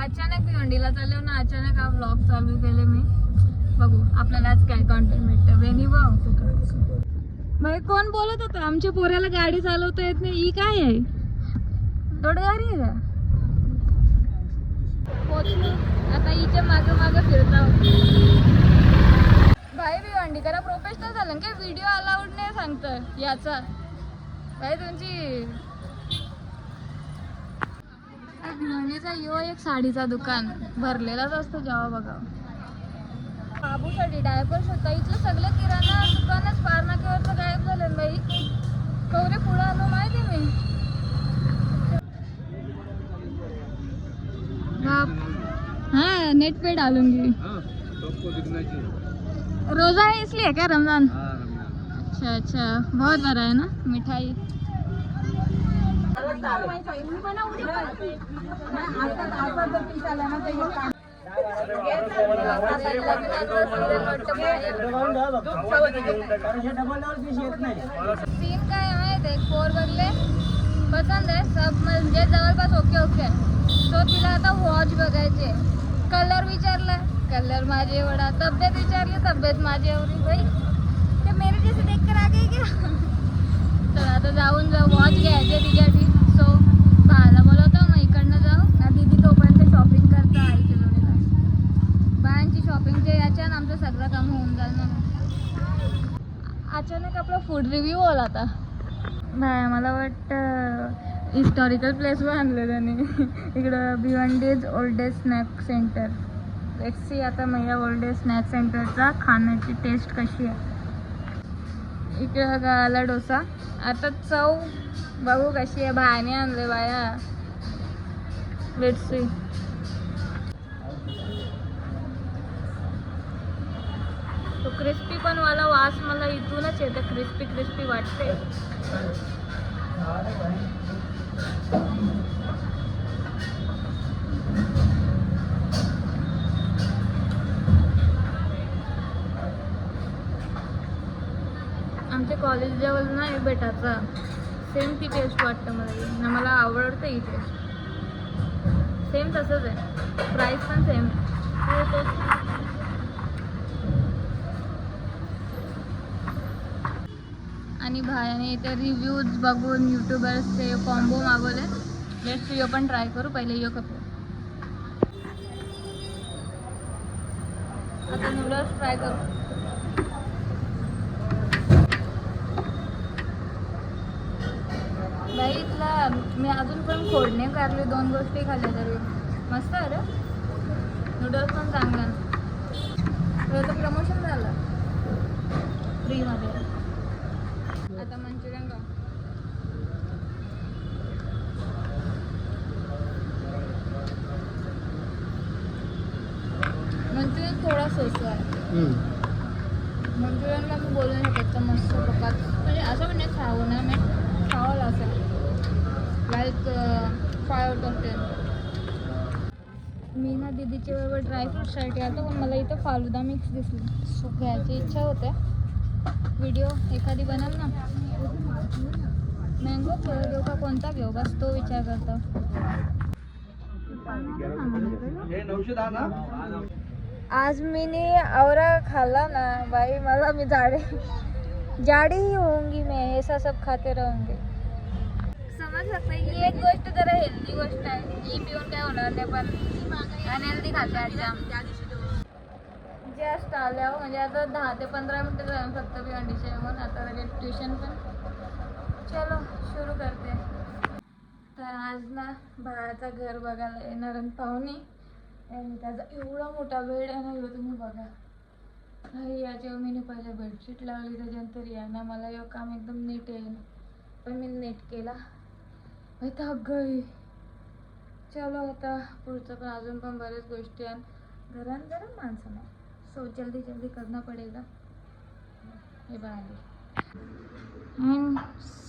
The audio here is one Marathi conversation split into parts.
अचानक भिवंडीला चाललो ना, अचानक हा व्लॉग चालू केले मी. बघू आपल्याला आज काय कॉन्टेंट भेटतं. वेणी भाऊ भाई कोण बोलत होतं आमच्या पोऱ्याला गाडी चालवता येत नाही. ही काय आहे, दोडगाडी आहे का? पोचलो आता हिच्या मागे मागे फिरता. भाई भिवंडी करा प्रोफेशनल झालं काय, व्हिडिओ अलाउड नाही सांगतं याचा. भाई तुमची भिवंडीचा यो एक साडीचा दुकान भरलेलाच असतो जेव्हा बघा. बाबूसाठी डायपर होता. इथलं सगळं किराणा दुकानच पार नाक्यावरचं गायब झालं बाई. कवरे पुढं आलो माहिती मी. हाँ नेट पे डालूंगी. रोजा है इसलिए क्या, रमजान? अच्छा अच्छा, बहुत बड़ा है ना मिठाई. सीन काय आहे ते, फोर बघले पसंद आहे सब, म्हणजे जवळपास ओके ओके. सो तिला आता वॉच बघायचे. कलर विचारला, कलर माझे एवढा. तब्येत विचारली, तब्येत माझी एवढी. भाई ते मेरे जैसे देख कर आ गई क्या? तर आता जाऊन वॉच घ्यायचे तिच्यासाठी. सो पाहायला बोलवतो, मग इकडनं जाऊ ना. दीदी तोपर्यंत शॉपिंग करता आईच्या जोडीला. बायांची शॉपिंगचे याच्यानं आमचं सगळं काम होऊन जाईल ना. अचानक आपला फूड रिव्ह्यू होला आता. नाही मला वाटतं हिस्टॉरिकल प्लेसवर आणलं त्याने. इकडं Bhiwandi's oldest snack centre. Let's see आता मैया ओल्डेस्ट स्नॅक सेंटरचा खाण्याची टेस्ट कशी आहे. इकडं गाला डोसा. आता चव बघू कशी आहे. बायाने आणले बाया. Let's see. तो क्रिस्पी पण वाला वास मला इथूनच येतं. क्रिस्पी क्रिस्पी वाटते. आमच्या कॉलेज जवळ ना एक भेटायचा, सेम ती टेस्ट वाटतं मला ना. मला आवडतं ही टेस्ट. सेम तसंच आहे, प्राईस पण सेम. आणि भायाने इथे रिव्ह्यूज बघून यूट्यूबर्सचे कॉम्बो मागवले. लेट्स यो पण ट्राय करू. पहिले यो कपडे. आता नूडल्स ट्राय करू. बाई इथला मी अजून पण खोडणे काढले. 2 गोष्टी खाल्ल्या तरी मस्त आहे रे. नूडल्स पण चांगला. तर प्रमोशन झालं फ्रीमध्ये. आता मंचुरियन का मंचुरियन थोडा सोसू आहे. मंचुरियनला मी बोलू नाही शकत मस्त प्रकार. म्हणजे असं म्हणजे खावं ना मी खावं असं लाईक 5 आउट ऑफ 10. मी ना दीदीच्या बरोबर ड्रायफ्रूटसाठी आता पण मला इथं फालुदा मिक्स दिसली. सो घ्यायची इच्छा होते. व्हिडिओ एखादी बनल ना. मँगो फ्लेवर घेऊ का कोणता घेऊ बस तो विचार करतो. आज मीने आवरा खाला ना भाई. मला मी जाडी ही होऊंगी मैं. ऐसा सब खाते रहूंगी. समज सकते ही एक गोष्ट जरा हेल्दी गोष्ट आहे. ही पिऊन काय होणार नाही, पण अनहेल्दी खाते आजच्या. जस्ट आल्यावर म्हणजे आता 10 ते 15 मिनटं जाऊन फक्त भिवंडीच्या येऊन. आता लगेच ट्युशन पण. चलो सुरू करते. तर आज ना बाळाचा घर बघायला येणार आणि पाहुणे. आणि त्याचा एवढा मोठा बेड आहे ना. तुम्ही बघा. याच्यावर मी पहिले बेडशीट लावली. त्याच्यानंतर या ना मला हे काम एकदम नीट आहे. पण मी नीट केला. थक गई. चलो आता पुढचं पण अजून पण बऱ्याच गोष्टी आहेत. घरात जरा माणसं नाही. सो जल्दी जल्दी करना पडेगा. हे बाळाली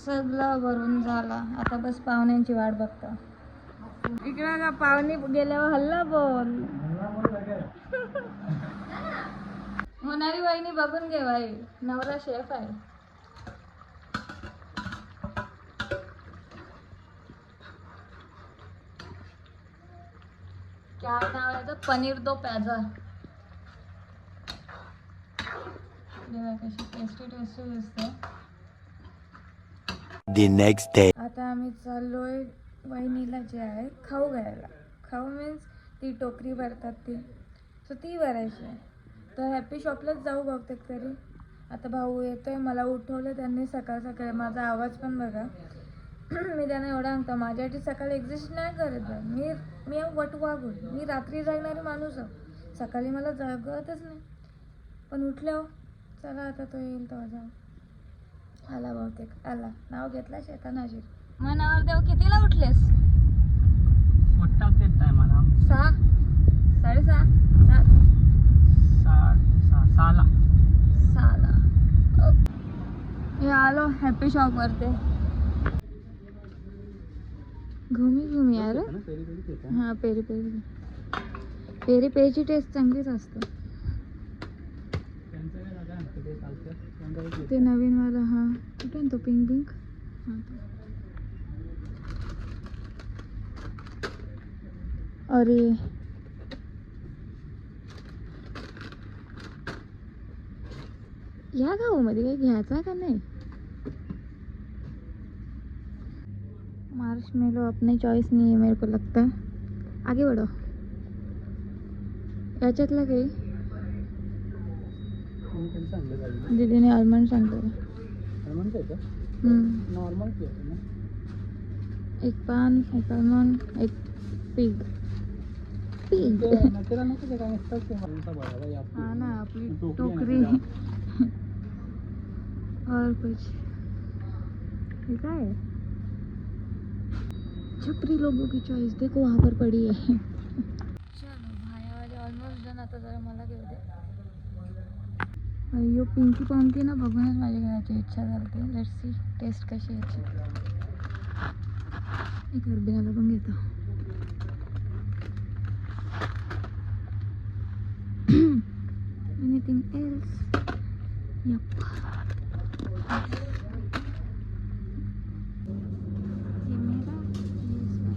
सगळं भरून झाला. आता बस पाहुण्यांची वाट बघता. इकडे का पाहुणे गेल्यावर हल्ला बोल. होणारी वहिनी बघून घे बाई. नवरा शेफ आहे. काय नाव आहे याचं? पनीर दो प्याजा. कशी टेस्टी टेस्टी दिसते. The next day. आता आम्ही चाललोय वहिनीला जे आहे खाऊ घ्यायला. खाऊ मीन्स ती टोकरी भरतात ती, सो ती भरायची आहे. तर हॅपी शॉपलाच जाऊ बहुतेक तरी. आता भाऊ येतोय, मला उठवलं त्यांनी सकाळ सकाळी. माझा आवाज पण बघा. मी त्यांना एवढा सांगतो, माझ्यासाठी सकाळी एक्झिस्ट नाही करत आहे. मी वटवागून, मी रात्री जागणारी माणूस आहे. सकाळी मला जागतच नाही. पण उठल्यावर चला आता तो येईल तेव्हा जाऊ. आला बहुतेक, आला. नाव घेतला शेतानाशी. मनावर देव कितीला उठलेस? 6, 6:30, 7. 6ला. हे आलो हॅपी शॉप वरती. घुमी यार. हा, पेरी पेरीची टेस्ट चांगलीच असते. ते नवीन वाला. हा कुठे तो पिंक. हा तो. अरे या गावामध्ये काही घ्यायचा का नाही? मार्शमेलो अपने चॉइस नहीं है मेरे को लगता है. आगे बढ़ो. याच्यातला काही दीदीने आलमंड सांगतो. नॉर्मल एक पान, एक आलमंड, एक पिग. हा ना, आपली टोकरी. और कुछ ये क्या है? छपरी लोगों की चॉइस देखो वहाँ पर पड़ी है. चलो भायावाले ऑलमोस्ट डन. आता जरा मला घेऊ दे. अय्यो पिंकी पॉंकी ना बघूनच माझी घ्यायची इच्छा झाली. लेट्स सी टेस्ट कशी याची. एक अर्बिनाला पण घेतो. Anything else? यप. ये मेरा, ये इसका.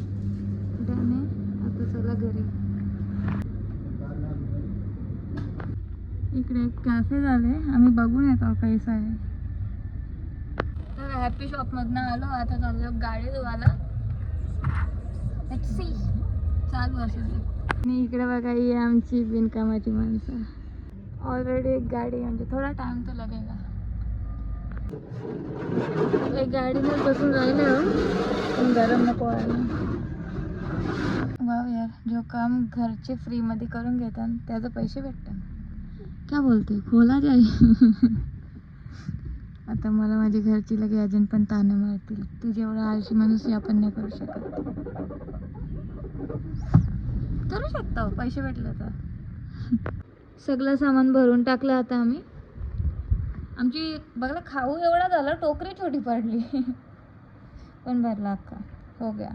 डन है. आता चला घरी. इकडे एक कॅफे झाले, आम्ही बघून येतो कैसा आहे. तर हॅपी शॉपमधनं आलो. आता चाललो गाडी धुवायला. लेट्स सी चालू असेल. आणि इकडे बघा ही आमची बिनकामाची माणसं. ऑलरेडी एक गाडी, म्हणजे थोडा टाइम तो लगेगा. एक गाडीने बसून राहिले हो, पण गरम नको व्हायला. वाव यार, जो काम घरचे फ्रीमध्ये करून घेतात त्याचे पैसे भेटतात. क्या बोलते, खोला जाय. आता मला माझी घरची लगे अजून पण ताने मारतील, तू जेवढा आळशी माणूस आपण नाही करू शकत. करू शकतो पैसे भेटले तर. सगळं सामान भरून टाकलं आता आम्ही. आमची बघला खाऊ एवढा झाला, टोकरी छोटी पडली. पण भरला अख्खा हो गया.